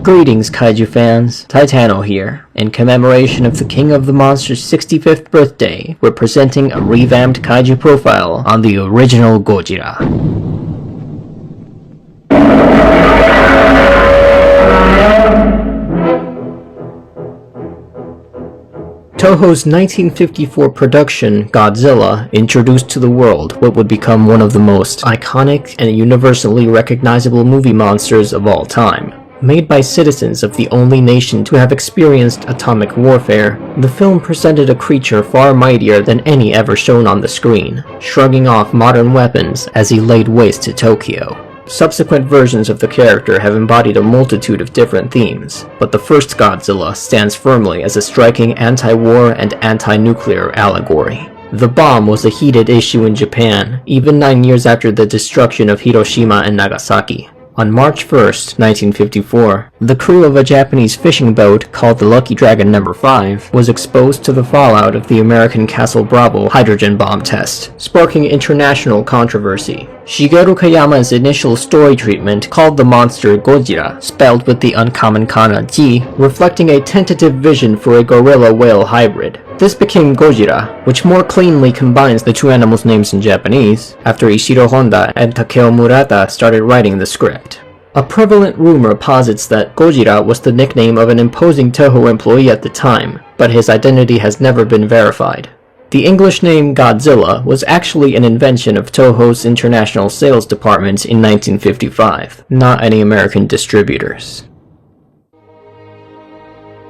Greetings Kaiju fans, Titano here. In commemoration of the King of the Monsters' 65th birthday, we're presenting a revamped Kaiju profile on the original Godzilla. Toho's 1954 production, Godzilla, introduced to the world what would become one of the most iconic and universally recognizable movie monsters of all time. Made by citizens of the only nation to have experienced atomic warfare, the film presented a creature far mightier than any ever shown on the screen, shrugging off modern weapons as he laid waste to Tokyo. Subsequent versions of the character have embodied a multitude of different themes, but the first Godzilla stands firmly as a striking anti-war and anti-nuclear allegory. The bomb was a heated issue in Japan, even 9 years after the destruction of Hiroshima and Nagasaki. On March 1st, 1954, the crew of a Japanese fishing boat called the Lucky Dragon No. 5 was exposed to the fallout of the American Castle Bravo hydrogen bomb test, sparking international controversy. Shigeru Kayama's initial story treatment called the monster Godzilla, spelled with the uncommon kana Ji, reflecting a tentative vision for a gorilla-whale hybrid. This became Gojira, which more cleanly combines the two animals' names in Japanese, after Ishiro Honda and Takeo Murata started writing the script. A prevalent rumor posits that Gojira was the nickname of an imposing Toho employee at the time, but his identity has never been verified. The English name Godzilla was actually an invention of Toho's international sales department in 1955, not any American distributors.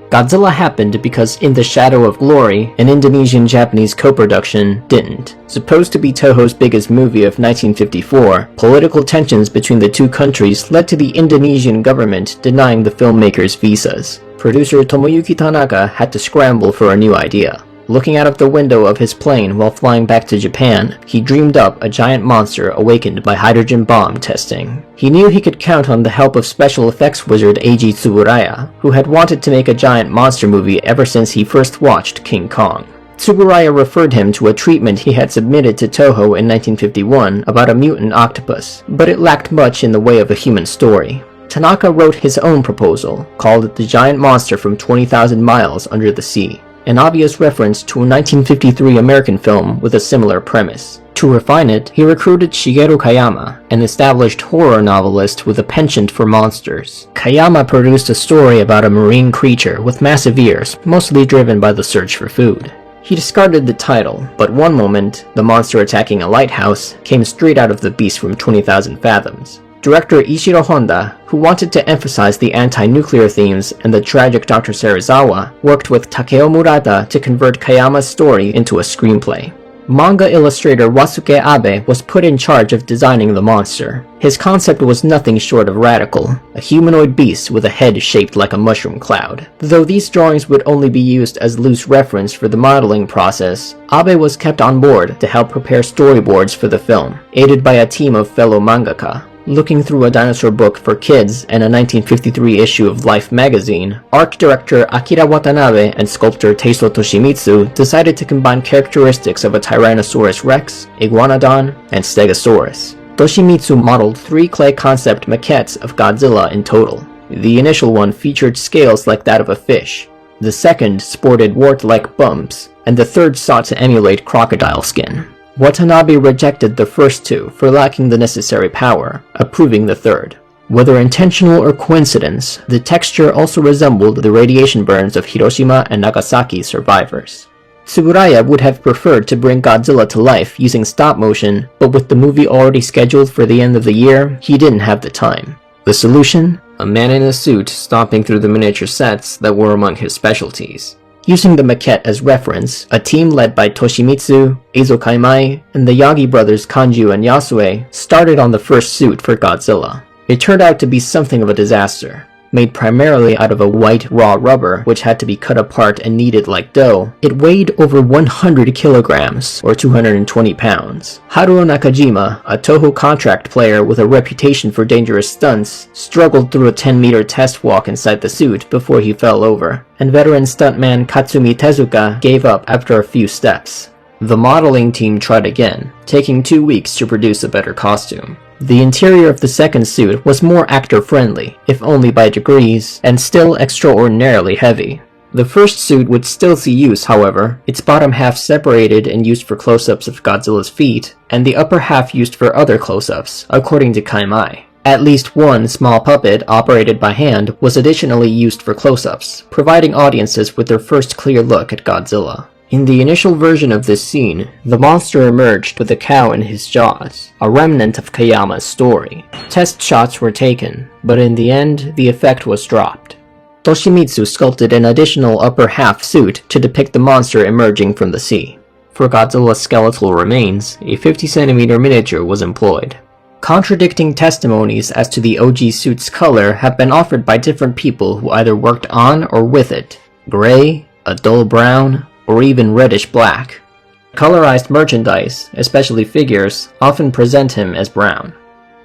Godzilla happened because In the Shadow of Glory, an Indonesian-Japanese co-production, didn't. Supposed to be Toho's biggest movie of 1954, political tensions between the two countries led to the Indonesian government denying the filmmakers visas. Producer Tomoyuki Tanaka had to scramble for a new idea. Looking out of the window of his plane while flying back to Japan, he dreamed up a giant monster awakened by hydrogen bomb testing. He knew he could count on the help of special effects wizard Eiji Tsuburaya, who had wanted to make a giant monster movie ever since he first watched King Kong. Tsuburaya referred him to a treatment he had submitted to Toho in 1951 about a mutant octopus, but it lacked much in the way of a human story. Tanaka wrote his own proposal, called it the giant monster from 20,000 miles under the sea, an obvious reference to a 1953 American film with a similar premise. To refine it, he recruited Shigeru Kayama, an established horror novelist with a penchant for monsters. Kayama produced a story about a marine creature with massive ears, mostly driven by the search for food. He discarded the title, but one moment, the monster attacking a lighthouse, came straight out of the beast from 20,000 fathoms. Director Ishiro Honda, who wanted to emphasize the anti-nuclear themes and the tragic Dr. Serizawa, worked with Takeo Murata to convert Kayama's story into a screenplay. Manga illustrator Wasuke Abe was put in charge of designing the monster. His concept was nothing short of radical, a humanoid beast with a head shaped like a mushroom cloud. Though these drawings would only be used as loose reference for the modeling process, Abe was kept on board to help prepare storyboards for the film, aided by a team of fellow mangaka. Looking through a dinosaur book for kids and a 1953 issue of Life magazine, art director Akira Watanabe and sculptor Teiso Toshimitsu decided to combine characteristics of a Tyrannosaurus rex, Iguanodon, and Stegosaurus. Toshimitsu modeled 3 clay concept maquettes of Godzilla in total. The initial one featured scales like that of a fish. The second sported wart-like bumps, and the third sought to emulate crocodile skin. Watanabe rejected the first two for lacking the necessary power, approving the third. Whether intentional or coincidence, the texture also resembled the radiation burns of Hiroshima and Nagasaki survivors. Tsuburaya would have preferred to bring Godzilla to life using stop motion, but with the movie already scheduled for the end of the year, he didn't have the time. The solution? A man in a suit stomping through the miniature sets that were among his specialties. Using the maquette as reference, a team led by Toshimitsu, Eizo Kaimai, and the Yagi brothers Kanju and Yasue started on the first suit for Godzilla. It turned out to be something of a disaster. Made primarily out of a white raw rubber which had to be cut apart and kneaded like dough, it weighed over 100 kilograms, or 220 pounds. Haruo Nakajima, a Toho contract player with a reputation for dangerous stunts, struggled through a 10-meter test walk inside the suit before he fell over, and veteran stuntman Katsumi Tezuka gave up after a few steps. The modeling team tried again, taking 2 weeks to produce a better costume. The interior of the second suit was more actor-friendly, if only by degrees, and still extraordinarily heavy. The first suit would still see use, however, its bottom half separated and used for close-ups of Godzilla's feet, and the upper half used for other close-ups, according to Kaimai. At least one small puppet, operated by hand, was additionally used for close-ups, providing audiences with their first clear look at Godzilla. In the initial version of this scene, the monster emerged with a cow in his jaws, a remnant of Kayama's story. Test shots were taken, but in the end, the effect was dropped. Toshimitsu sculpted an additional upper half suit to depict the monster emerging from the sea. For Godzilla's skeletal remains, a 50cm miniature was employed. Contradicting testimonies as to the OG suit's color have been offered by different people who either worked on or with it: gray, a dull brown, or even reddish black. Colorized merchandise, especially figures, often present him as brown.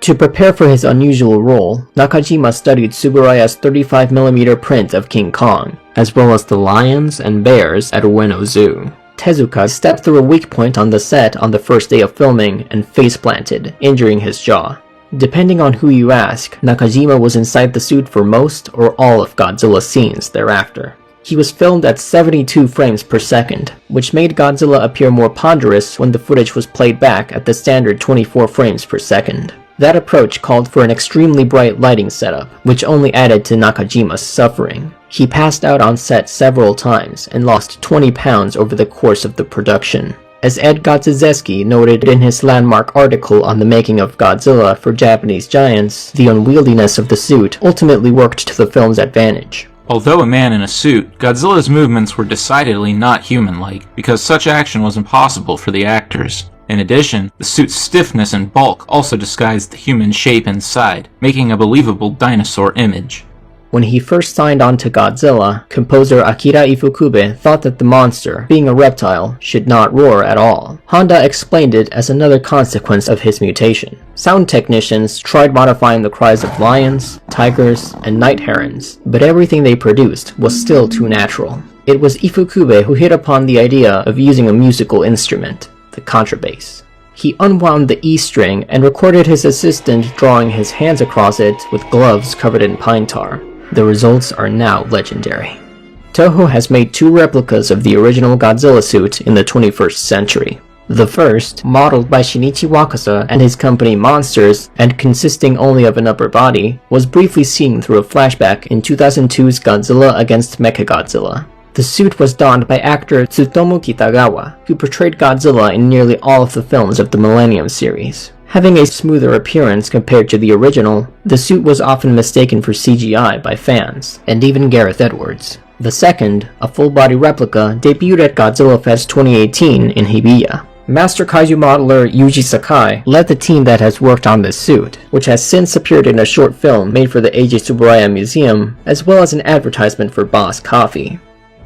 To prepare for his unusual role, Nakajima studied Tsuburaya's 35mm print of King Kong, as well as the lions and bears at Ueno Zoo. Tezuka stepped through a weak point on the set on the first day of filming and face-planted, injuring his jaw. Depending on who you ask, Nakajima was inside the suit for most or all of Godzilla's scenes thereafter. He was filmed at 72 frames per second, which made Godzilla appear more ponderous when the footage was played back at the standard 24 frames per second. That approach called for an extremely bright lighting setup, which only added to Nakajima's suffering. He passed out on set several times and lost 20 pounds over the course of the production. As Ed Gotsuzeski noted in his landmark article on the making of Godzilla for Japanese Giants, the unwieldiness of the suit ultimately worked to the film's advantage. Although a man in a suit, Godzilla's movements were decidedly not human-like, because such action was impossible for the actors. In addition, the suit's stiffness and bulk also disguised the human shape inside, making a believable dinosaur image. When he first signed on to Godzilla, composer Akira Ifukube thought that the monster, being a reptile, should not roar at all. Honda explained it as another consequence of his mutation. Sound technicians tried modifying the cries of lions, tigers, and night herons, but everything they produced was still too natural. It was Ifukube who hit upon the idea of using a musical instrument, the contrabass. He unwound the E string and recorded his assistant drawing his hands across it with gloves covered in pine tar. The results are now legendary. Toho has made 2 replicas of the original Godzilla suit in the 21st century. The first, modeled by Shinichi Wakasa and his company Monsters, and consisting only of an upper body, was briefly seen through a flashback in 2002's Godzilla against Mechagodzilla. The suit was donned by actor Tsutomu Kitagawa, who portrayed Godzilla in nearly all of the films of the Millennium series. Having a smoother appearance compared to the original, the suit was often mistaken for CGI by fans, and even Gareth Edwards. The second, a full-body replica, debuted at Godzilla Fest 2018 in Hibiya. Master Kaiju modeler Yuji Sakai led the team that has worked on this suit, which has since appeared in a short film made for the Eiji Tsuburaya Museum, as well as an advertisement for Boss Coffee.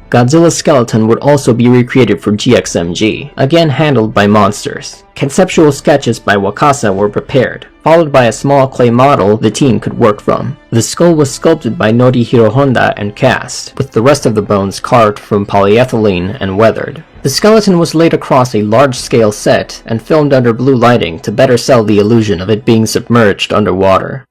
Godzilla's skeleton would also be recreated for GXMG, again handled by Monsters. Conceptual sketches by Wakasa were prepared, followed by a small clay model the team could work from. The skull was sculpted by Norihiro Honda and cast, with the rest of the bones carved from polyethylene and weathered. The skeleton was laid across a large-scale set and filmed under blue lighting to better sell the illusion of it being submerged underwater.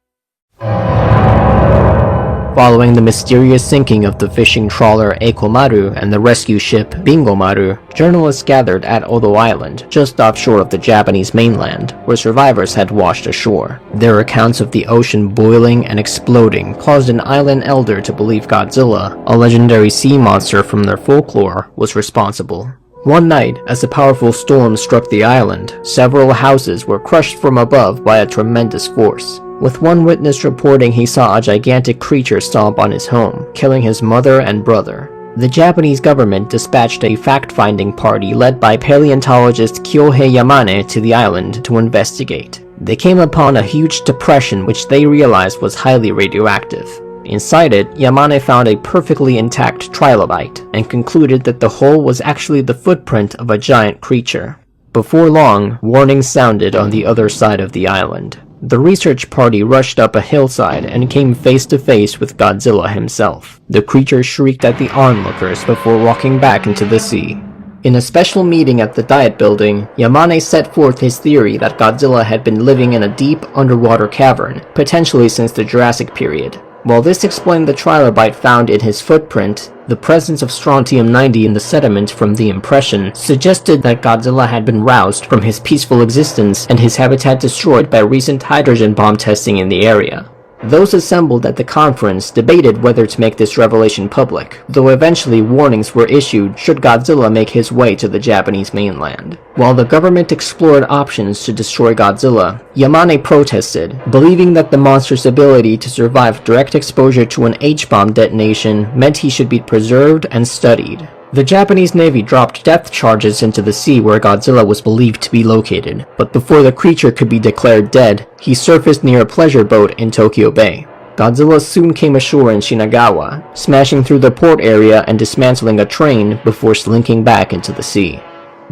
Following the mysterious sinking of the fishing trawler Eikomaru and the rescue ship Bingomaru, journalists gathered at Odo Island, just offshore of the Japanese mainland, where survivors had washed ashore. Their accounts of the ocean boiling and exploding caused an island elder to believe Godzilla, a legendary sea monster from their folklore, was responsible. One night, as a powerful storm struck the island, several houses were crushed from above by a tremendous force, with one witness reporting he saw a gigantic creature stomp on his home, killing his mother and brother. The Japanese government dispatched a fact-finding party led by paleontologist Kyohei Yamane to the island to investigate. They came upon a huge depression which they realized was highly radioactive. Inside it, Yamane found a perfectly intact trilobite, and concluded that the hole was actually the footprint of a giant creature. Before long, warnings sounded on the other side of the island. The research party rushed up a hillside and came face to face with Godzilla himself. The creature shrieked at the onlookers before walking back into the sea. In a special meeting at the Diet Building, Yamane set forth his theory that Godzilla had been living in a deep underwater cavern, potentially since the Jurassic period. While this explained the trilobite found in his footprint, the presence of strontium-90 in the sediment from the impression suggested that Godzilla had been roused from his peaceful existence and his habitat destroyed by recent hydrogen bomb testing in the area. Those assembled at the conference debated whether to make this revelation public, though eventually warnings were issued should Godzilla make his way to the Japanese mainland. While the government explored options to destroy Godzilla, Yamane protested, believing that the monster's ability to survive direct exposure to an H-bomb detonation meant he should be preserved and studied. The Japanese Navy dropped depth charges into the sea where Godzilla was believed to be located, but before the creature could be declared dead, he surfaced near a pleasure boat in Tokyo Bay. Godzilla soon came ashore in Shinagawa, smashing through the port area and dismantling a train before slinking back into the sea.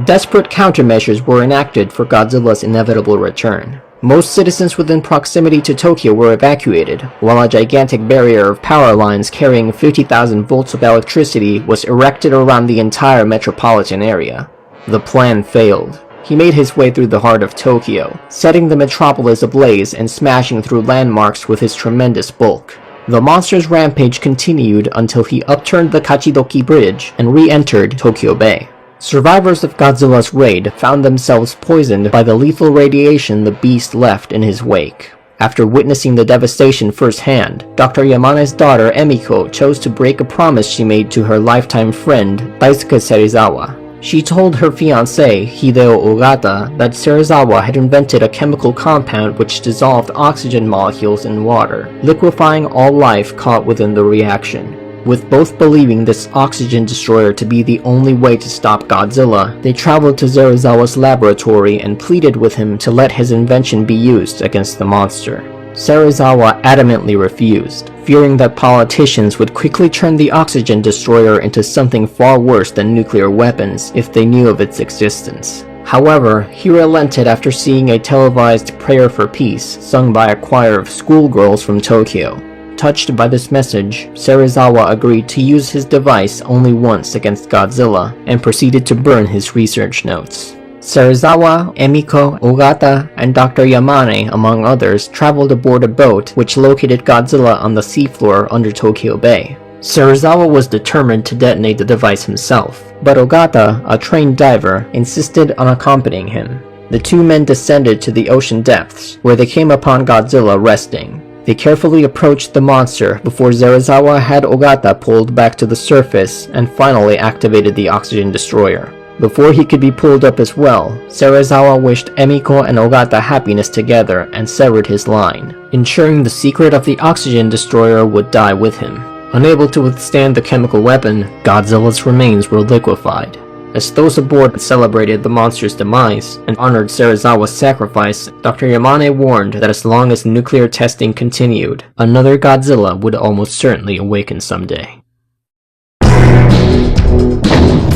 Desperate countermeasures were enacted for Godzilla's inevitable return. Most citizens within proximity to Tokyo were evacuated, while a gigantic barrier of power lines carrying 50,000 volts of electricity was erected around the entire metropolitan area. The plan failed. He made his way through the heart of Tokyo, setting the metropolis ablaze and smashing through landmarks with his tremendous bulk. The monster's rampage continued until he upturned the Kachidoki Bridge and re-entered Tokyo Bay. Survivors of Godzilla's raid found themselves poisoned by the lethal radiation the beast left in his wake. After witnessing the devastation firsthand, Dr. Yamane's daughter Emiko chose to break a promise she made to her lifetime friend, Daisuke Serizawa. She told her fiancé, Hideo Ogata, that Serizawa had invented a chemical compound which dissolved oxygen molecules in water, liquefying all life caught within the reaction. With both believing this oxygen destroyer to be the only way to stop Godzilla, they traveled to Serizawa's laboratory and pleaded with him to let his invention be used against the monster. Serizawa adamantly refused, fearing that politicians would quickly turn the oxygen destroyer into something far worse than nuclear weapons if they knew of its existence. However, he relented after seeing a televised prayer for peace sung by a choir of schoolgirls from Tokyo. Touched by this message, Serizawa agreed to use his device only once against Godzilla and proceeded to burn his research notes. Serizawa, Emiko, Ogata, and Dr. Yamane, among others, traveled aboard a boat which located Godzilla on the seafloor under Tokyo Bay. Serizawa was determined to detonate the device himself, but Ogata, a trained diver, insisted on accompanying him. The two men descended to the ocean depths, where they came upon Godzilla resting. They carefully approached the monster before Serizawa had Ogata pulled back to the surface and finally activated the oxygen destroyer. Before he could be pulled up as well, Serizawa wished Emiko and Ogata happiness together and severed his line, ensuring the secret of the oxygen destroyer would die with him. Unable to withstand the chemical weapon, Godzilla's remains were liquefied. As those aboard celebrated the monster's demise and honored Serizawa's sacrifice, Dr. Yamane warned that as long as nuclear testing continued, another Godzilla would almost certainly awaken someday.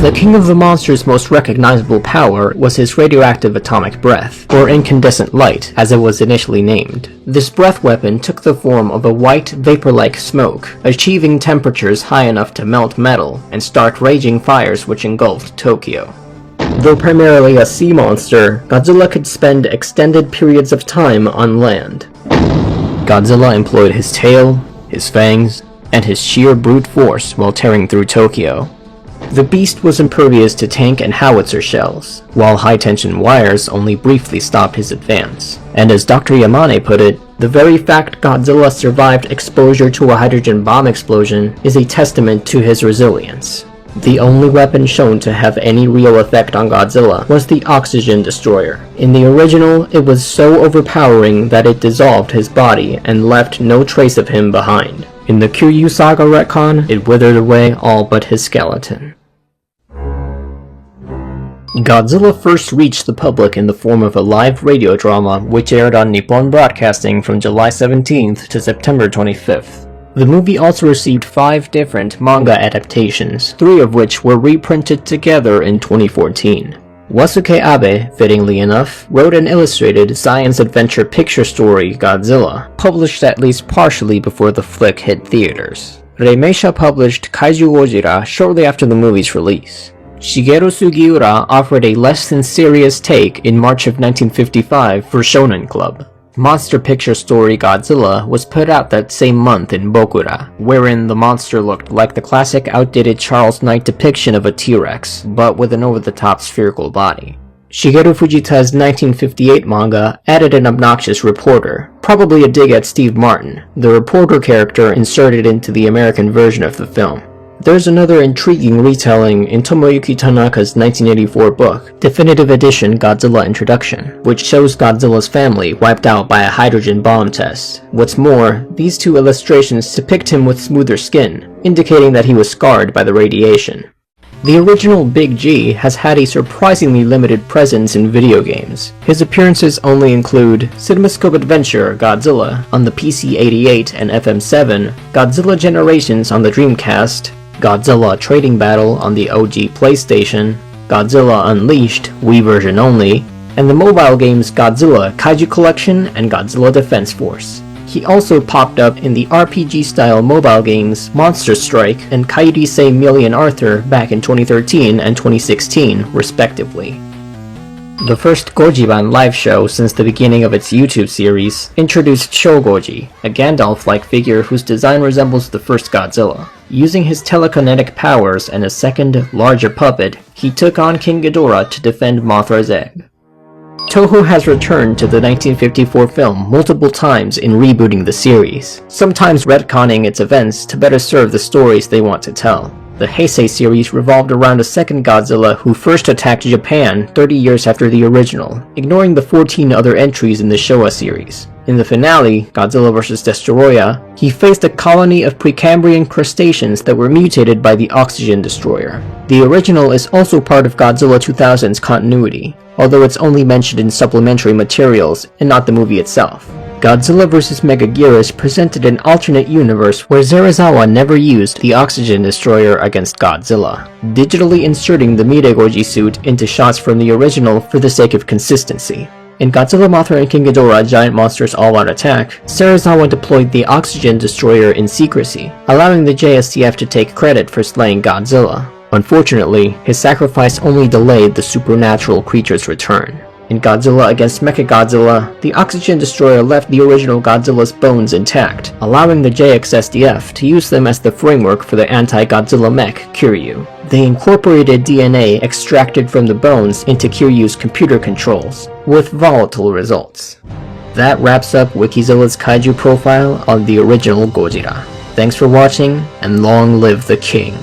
The king of the monster's most recognizable power was his radioactive atomic breath, or incandescent light, as it was initially named. This breath weapon took the form of a white, vapor-like smoke, achieving temperatures high enough to melt metal and start raging fires which engulfed Tokyo. Though primarily a sea monster, Godzilla could spend extended periods of time on land. Godzilla employed his tail, his fangs, and his sheer brute force while tearing through Tokyo. The beast was impervious to tank and howitzer shells, while high-tension wires only briefly stopped his advance. And as Dr. Yamane put it, the very fact Godzilla survived exposure to a hydrogen bomb explosion is a testament to his resilience. The only weapon shown to have any real effect on Godzilla was the oxygen destroyer. In the original, it was so overpowering that it dissolved his body and left no trace of him behind. In the Kiryu Saga retcon, it withered away all but his skeleton. Godzilla first reached the public in the form of a live radio drama which aired on Nippon Broadcasting from July 17th to September 25th. The movie also received 5 different manga adaptations, 3 of which were reprinted together in 2014. Wasuke Abe, fittingly enough, wrote an illustrated science adventure picture story, Godzilla, published at least partially before the flick hit theaters. Reimesha published Kaiju Gojira shortly after the movie's release. Shigeru Sugiura offered a less than serious take in March of 1955 for Shonen Club. Monster picture story Godzilla was put out that same month in Bokura, wherein the monster looked like the classic outdated Charles Knight depiction of a T-Rex, but with an over-the-top spherical body. Shigeru Fujita's 1958 manga added an obnoxious reporter, probably a dig at Steve Martin, the reporter character inserted into the American version of the film. There's another intriguing retelling in Tomoyuki Tanaka's 1984 book, Definitive Edition Godzilla Introduction, which shows Godzilla's family wiped out by a hydrogen bomb test. What's more, these two illustrations depict him with smoother skin, indicating that he was scarred by the radiation. The original Big G has had a surprisingly limited presence in video games. His appearances only include CinemaScope Adventure Godzilla on the PC-88 and FM7, Godzilla Generations on the Dreamcast, Godzilla Trading Battle on the OG PlayStation, Godzilla Unleashed, Wii version only, and the mobile games Godzilla Kaiju Collection and Godzilla Defense Force. He also popped up in the RPG-style mobile games Monster Strike and Kairi Million Arthur back in 2013 and 2016, respectively. The first Gojiban live show since the beginning of its YouTube series introduced Shogoji, a Gandalf-like figure whose design resembles the first Godzilla. Using his telekinetic powers and a second, larger puppet, he took on King Ghidorah to defend Mothra's egg. Toho has returned to the 1954 film multiple times in rebooting the series, sometimes retconning its events to better serve the stories they want to tell. The Heisei series revolved around a second Godzilla who first attacked Japan 30 years after the original, ignoring the 14 other entries in the Showa series. In the finale, Godzilla vs. Destoroyah, he faced a colony of Precambrian crustaceans that were mutated by the Oxygen Destroyer. The original is also part of Godzilla 2000's continuity, although it's only mentioned in supplementary materials and not the movie itself. Godzilla vs. Megaguirus presented an alternate universe where Serizawa never used the Oxygen Destroyer against Godzilla, digitally inserting the Miregoji suit into shots from the original for the sake of consistency. In Godzilla, Mothra, and King Ghidorah Giant Monsters All-Out Attack, Serizawa deployed the Oxygen Destroyer in secrecy, allowing the JSTF to take credit for slaying Godzilla. Unfortunately, his sacrifice only delayed the supernatural creature's return. In Godzilla against Mechagodzilla, the Oxygen Destroyer left the original Godzilla's bones intact, allowing the JXSDF to use them as the framework for the anti-Godzilla mech, Kiryu. They incorporated DNA extracted from the bones into Kiryu's computer controls, with volatile results. That wraps up Wikizilla's Kaiju Profile on the original Gojira. Thanks for watching, and long live the king.